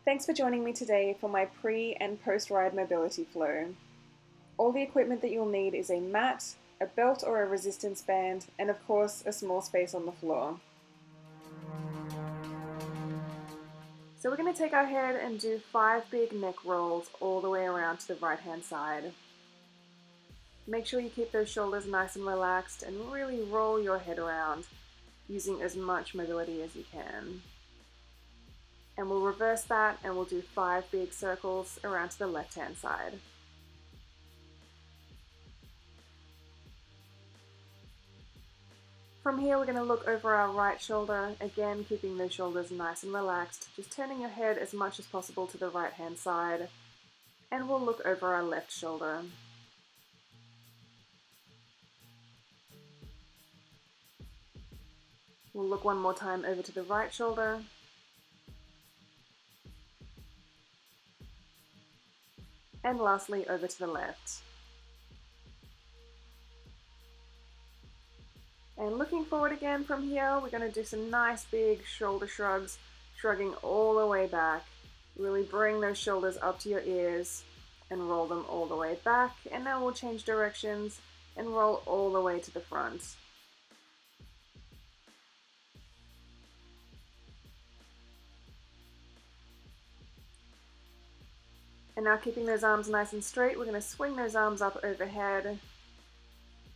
Thanks for joining me today for my pre and post-ride mobility flow. All the equipment that you'll need is a mat, a belt or a resistance band, and of course a small space on the floor. So we're going to take our head and do 5 big neck rolls all the way around to the right hand side. Make sure you keep those shoulders nice and relaxed and really roll your head around using as much mobility as you can. And we'll reverse that and we'll do 5 big circles around to the left hand side. From here we're going to look over our right shoulder, again keeping those shoulders nice and relaxed, just turning your head as much as possible to the right hand side, and we'll look over our left shoulder. We'll look one more time over to the right shoulder, and lastly over to the left. And looking forward again from here, we're going to do some nice big shoulder shrugs, shrugging all the way back. Really bring those shoulders up to your ears and roll them all the way back. And now we'll change directions and roll all the way to the front. And now keeping those arms nice and straight, we're going to swing those arms up overhead.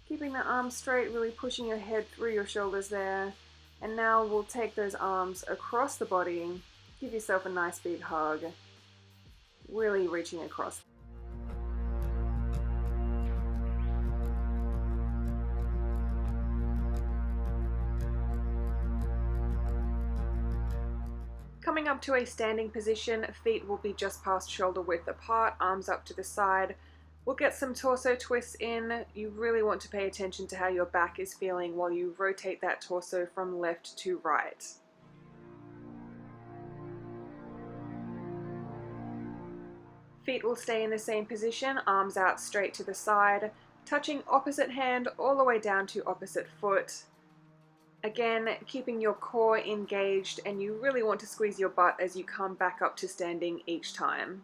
Keeping the arms straight, really pushing your head through your shoulders there. And now we'll take those arms across the body. Give yourself a nice big hug. Really reaching across. Coming up to a standing position, feet will be just past shoulder width apart, arms up to the side. We'll get some torso twists in. You really want to pay attention to how your back is feeling while you rotate that torso from left to right. Feet will stay in the same position, arms out straight to the side, touching opposite hand all the way down to opposite foot. Again, keeping your core engaged, and you really want to squeeze your butt as you come back up to standing each time.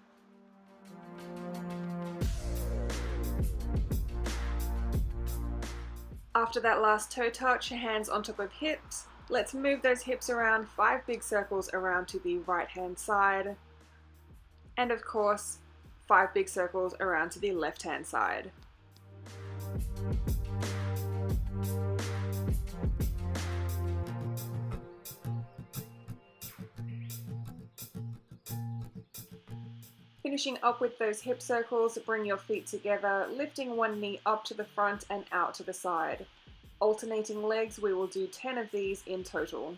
After that last toe touch, hands on top of hips. Let's move those hips around, 5 big circles around to the right hand side. And of course, 5 big circles around to the left hand side. Finishing up with those hip circles, bring your feet together, lifting one knee up to the front and out to the side. Alternating legs, we will do 10 of these in total.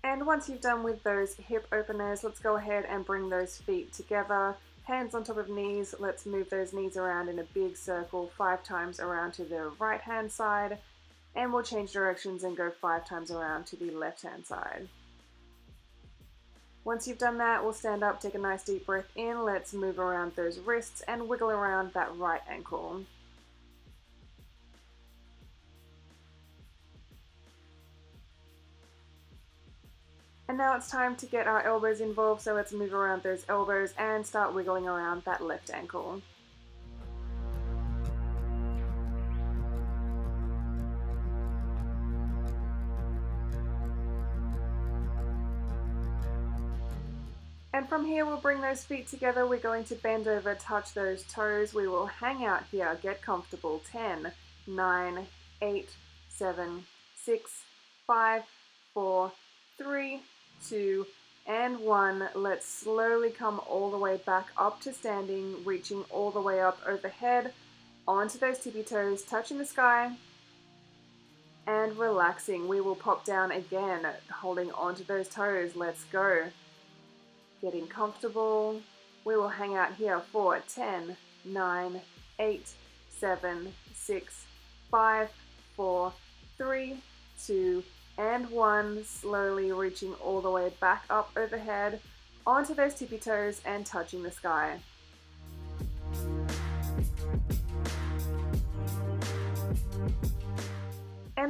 And once you've done with those hip openers, let's go ahead and bring those feet together. Hands on top of knees, let's move those knees around in a big circle 5 times around to the right hand side, and we'll change directions and go 5 times around to the left hand side. Once you've done that, we'll stand up, take a nice deep breath in, let's move around those wrists and wiggle around that right ankle. And now it's time to get our elbows involved, so let's move around those elbows and start wiggling around that left ankle. And from here we'll bring those feet together, we're going to bend over, touch those toes, we will hang out here, get comfortable. 10, 9, 8, 7, 6, 5, 4, 3, 2, and 1. Let's slowly come all the way back up to standing, reaching all the way up overhead, onto those tippy toes, touching the sky, and relaxing. We will pop down again, holding onto those toes. Let's go. Getting comfortable. We will hang out here for 10, 9, 8, 7, 6, 5, 4, 3, 2, and 1, slowly reaching all the way back up overhead, onto those tippy toes and touching the sky.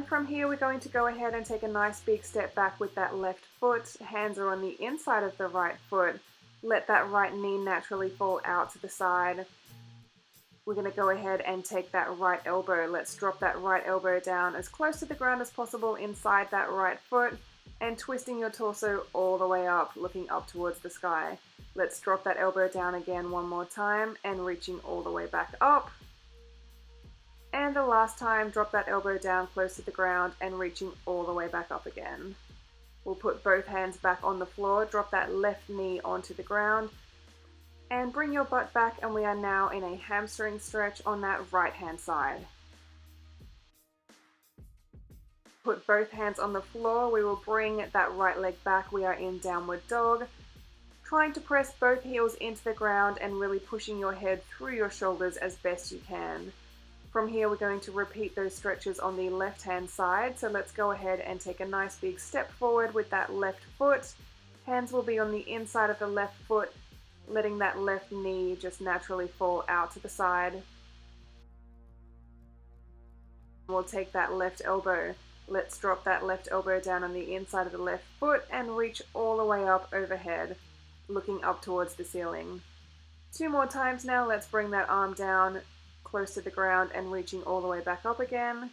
And from here, we're going to go ahead and take a nice big step back with that left foot. Hands are on the inside of the right foot. Let that right knee naturally fall out to the side. We're going to go ahead and take that right elbow. Let's drop that right elbow down as close to the ground as possible inside that right foot and twisting your torso all the way up, looking up towards the sky. Let's drop that elbow down again one more time and reaching all the way back up. And the last time, drop that elbow down close to the ground and reaching all the way back up again. We'll put both hands back on the floor, drop that left knee onto the ground, and bring your butt back, and we are now in a hamstring stretch on that right hand side. Put both hands on the floor, we will bring that right leg back, we are in downward dog. Trying to press both heels into the ground and really pushing your head through your shoulders as best you can. From here, we're going to repeat those stretches on the left hand side. So let's go ahead and take a nice big step forward with that left foot. Hands will be on the inside of the left foot, letting that left knee just naturally fall out to the side. We'll take that left elbow. Let's drop that left elbow down on the inside of the left foot and reach all the way up overhead, looking up towards the ceiling. 2 more times now. Let's bring that arm down close to the ground and reaching all the way back up again.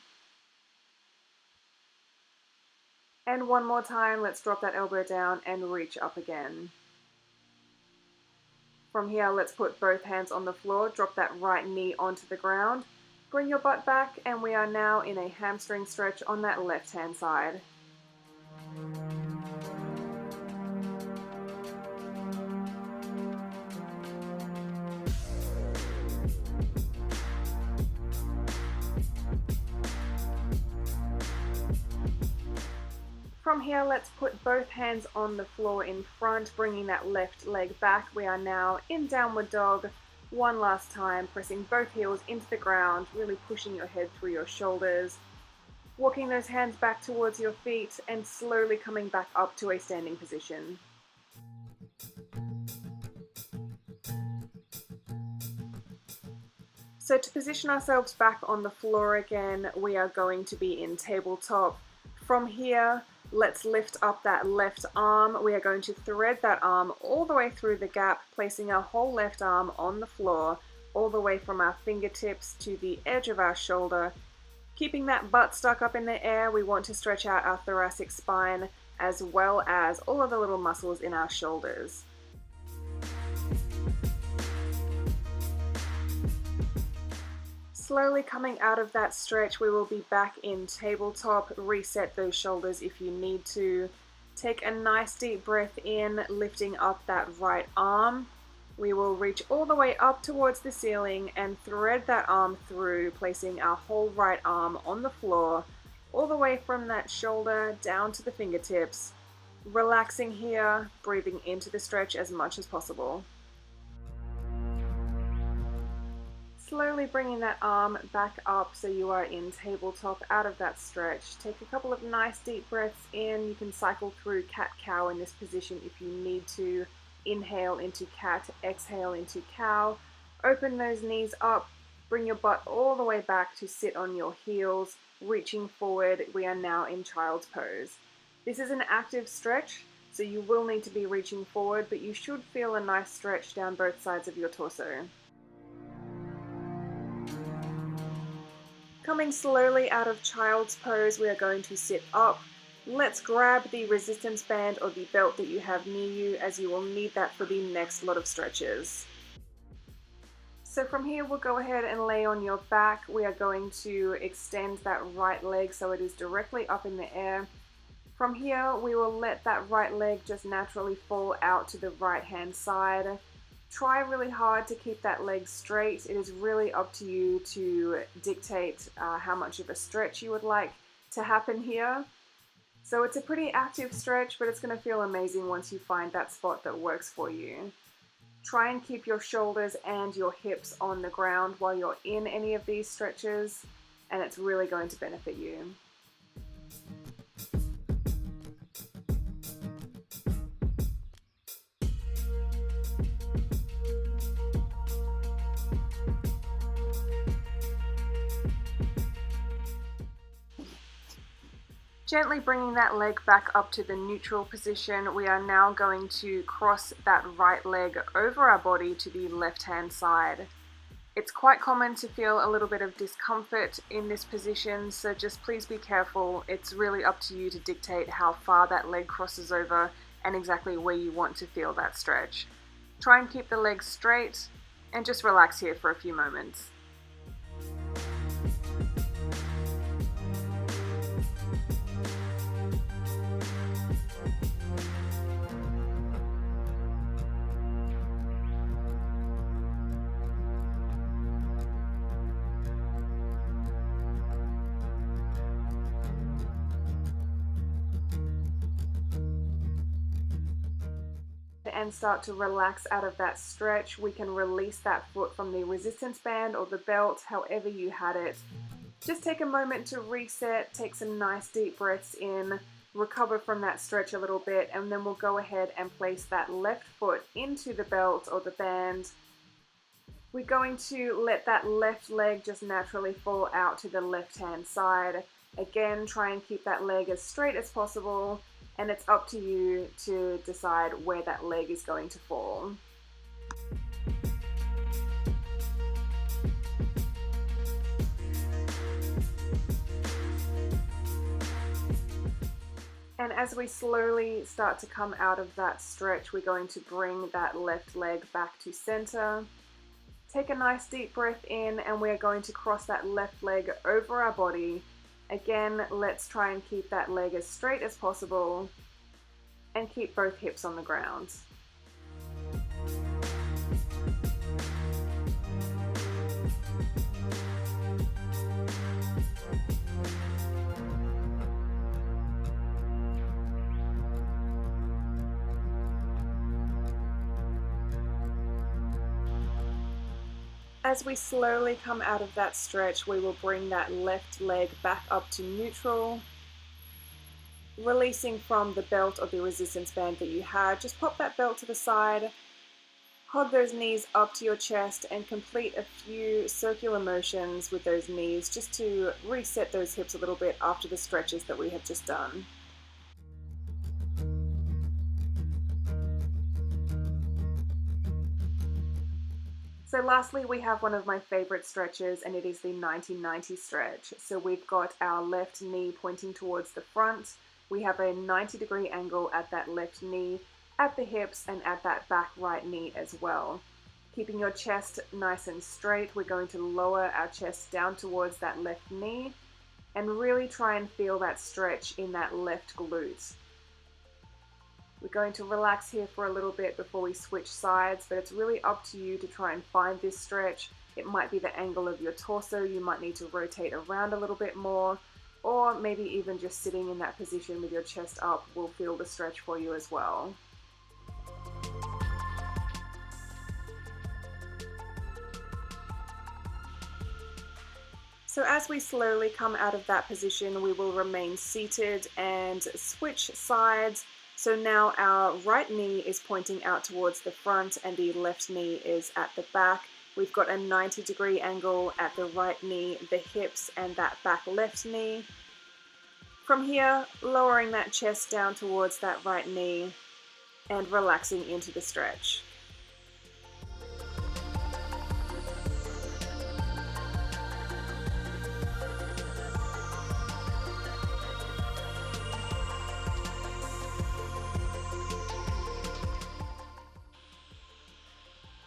And 1 more time, let's drop that elbow down and reach up again. From here, let's put both hands on the floor, drop that right knee onto the ground, bring your butt back, and we are now in a hamstring stretch on that left hand side. From here, let's put both hands on the floor in front, bringing that left leg back. We are now in downward dog. 1 last time, pressing both heels into the ground, really pushing your head through your shoulders. Walking those hands back towards your feet and slowly coming back up to a standing position. So to position ourselves back on the floor again, we are going to be in tabletop. From here, let's lift up that left arm. We are going to thread that arm all the way through the gap, placing our whole left arm on the floor, all the way from our fingertips to the edge of our shoulder. Keeping that butt stuck up in the air, we want to stretch out our thoracic spine as well as all of the little muscles in our shoulders. Slowly coming out of that stretch, we will be back in tabletop. Reset those shoulders if you need to. Take a nice deep breath in, lifting up that right arm. We will reach all the way up towards the ceiling and thread that arm through, placing our whole right arm on the floor, all the way from that shoulder down to the fingertips. Relaxing here, breathing into the stretch as much as possible. Slowly bringing that arm back up so you are in tabletop out of that stretch. Take a couple of nice deep breaths in. You can cycle through cat-cow in this position if you need to. Inhale into cat, exhale into cow. Open those knees up. Bring your butt all the way back to sit on your heels. Reaching forward, we are now in child's pose. This is an active stretch, so you will need to be reaching forward, but you should feel a nice stretch down both sides of your torso. Coming slowly out of child's pose, we are going to sit up. Let's grab the resistance band or the belt that you have near you, as you will need that for the next lot of stretches. So from here, we'll go ahead and lay on your back. We are going to extend that right leg so it is directly up in the air. From here, we will let that right leg just naturally fall out to the right hand side. Try really hard to keep that leg straight. It is really up to you to dictate how much of a stretch you would like to happen here. So it's a pretty active stretch, but it's going to feel amazing once you find that spot that works for you. Try and keep your shoulders and your hips on the ground while you're in any of these stretches, and it's really going to benefit you. Gently bringing that leg back up to the neutral position, we are now going to cross that right leg over our body to the left-hand side. It's quite common to feel a little bit of discomfort in this position, so just please be careful. It's really up to you to dictate how far that leg crosses over and exactly where you want to feel that stretch. Try and keep the legs straight and just relax here for a few moments. And start to relax out of that stretch. We can release that foot from the resistance band or the belt, however you had it. Just take a moment to reset, take some nice deep breaths in, recover from that stretch a little bit, and then we'll go ahead and place that left foot into the belt or the band. We're going to let that left leg just naturally fall out to the left-hand side. Again, try and keep that leg as straight as possible, and it's up to you to decide where that leg is going to fall. And as we slowly start to come out of that stretch, we're going to bring that left leg back to center. Take a nice deep breath in, and we're going to cross that left leg over our body. Again, let's try and keep that leg as straight as possible and keep both hips on the ground. As we slowly come out of that stretch, we will bring that left leg back up to neutral. Releasing from the belt or the resistance band that you had, just pop that belt to the side, hug those knees up to your chest, and complete a few circular motions with those knees just to reset those hips a little bit after the stretches that we have just done. So lastly, we have one of my favorite stretches, and it is the 1990 stretch. So we've got our left knee pointing towards the front. We have a 90-degree angle at that left knee, at the hips, and at that back right knee as well. Keeping your chest nice and straight, we're going to lower our chest down towards that left knee and really try and feel that stretch in that left glute. We're going to relax here for a little bit before we switch sides, but it's really up to you to try and find this stretch. It might be the angle of your torso. You might need to rotate around a little bit more, or maybe even just sitting in that position with your chest up will feel the stretch for you as well. So as we slowly come out of that position, we will remain seated and switch sides. So now our right knee is pointing out towards the front and the left knee is at the back. We've got a 90-degree angle at the right knee, the hips, and that back left knee. From here, lowering that chest down towards that right knee and relaxing into the stretch.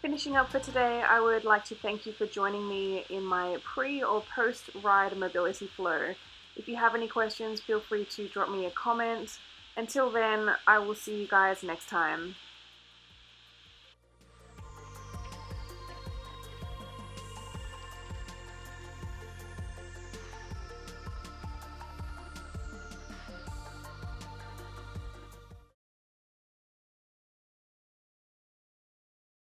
Finishing up for today, I would like to thank you for joining me in my pre or post ride mobility flow. If you have any questions, feel free to drop me a comment. Until then, I will see you guys next time.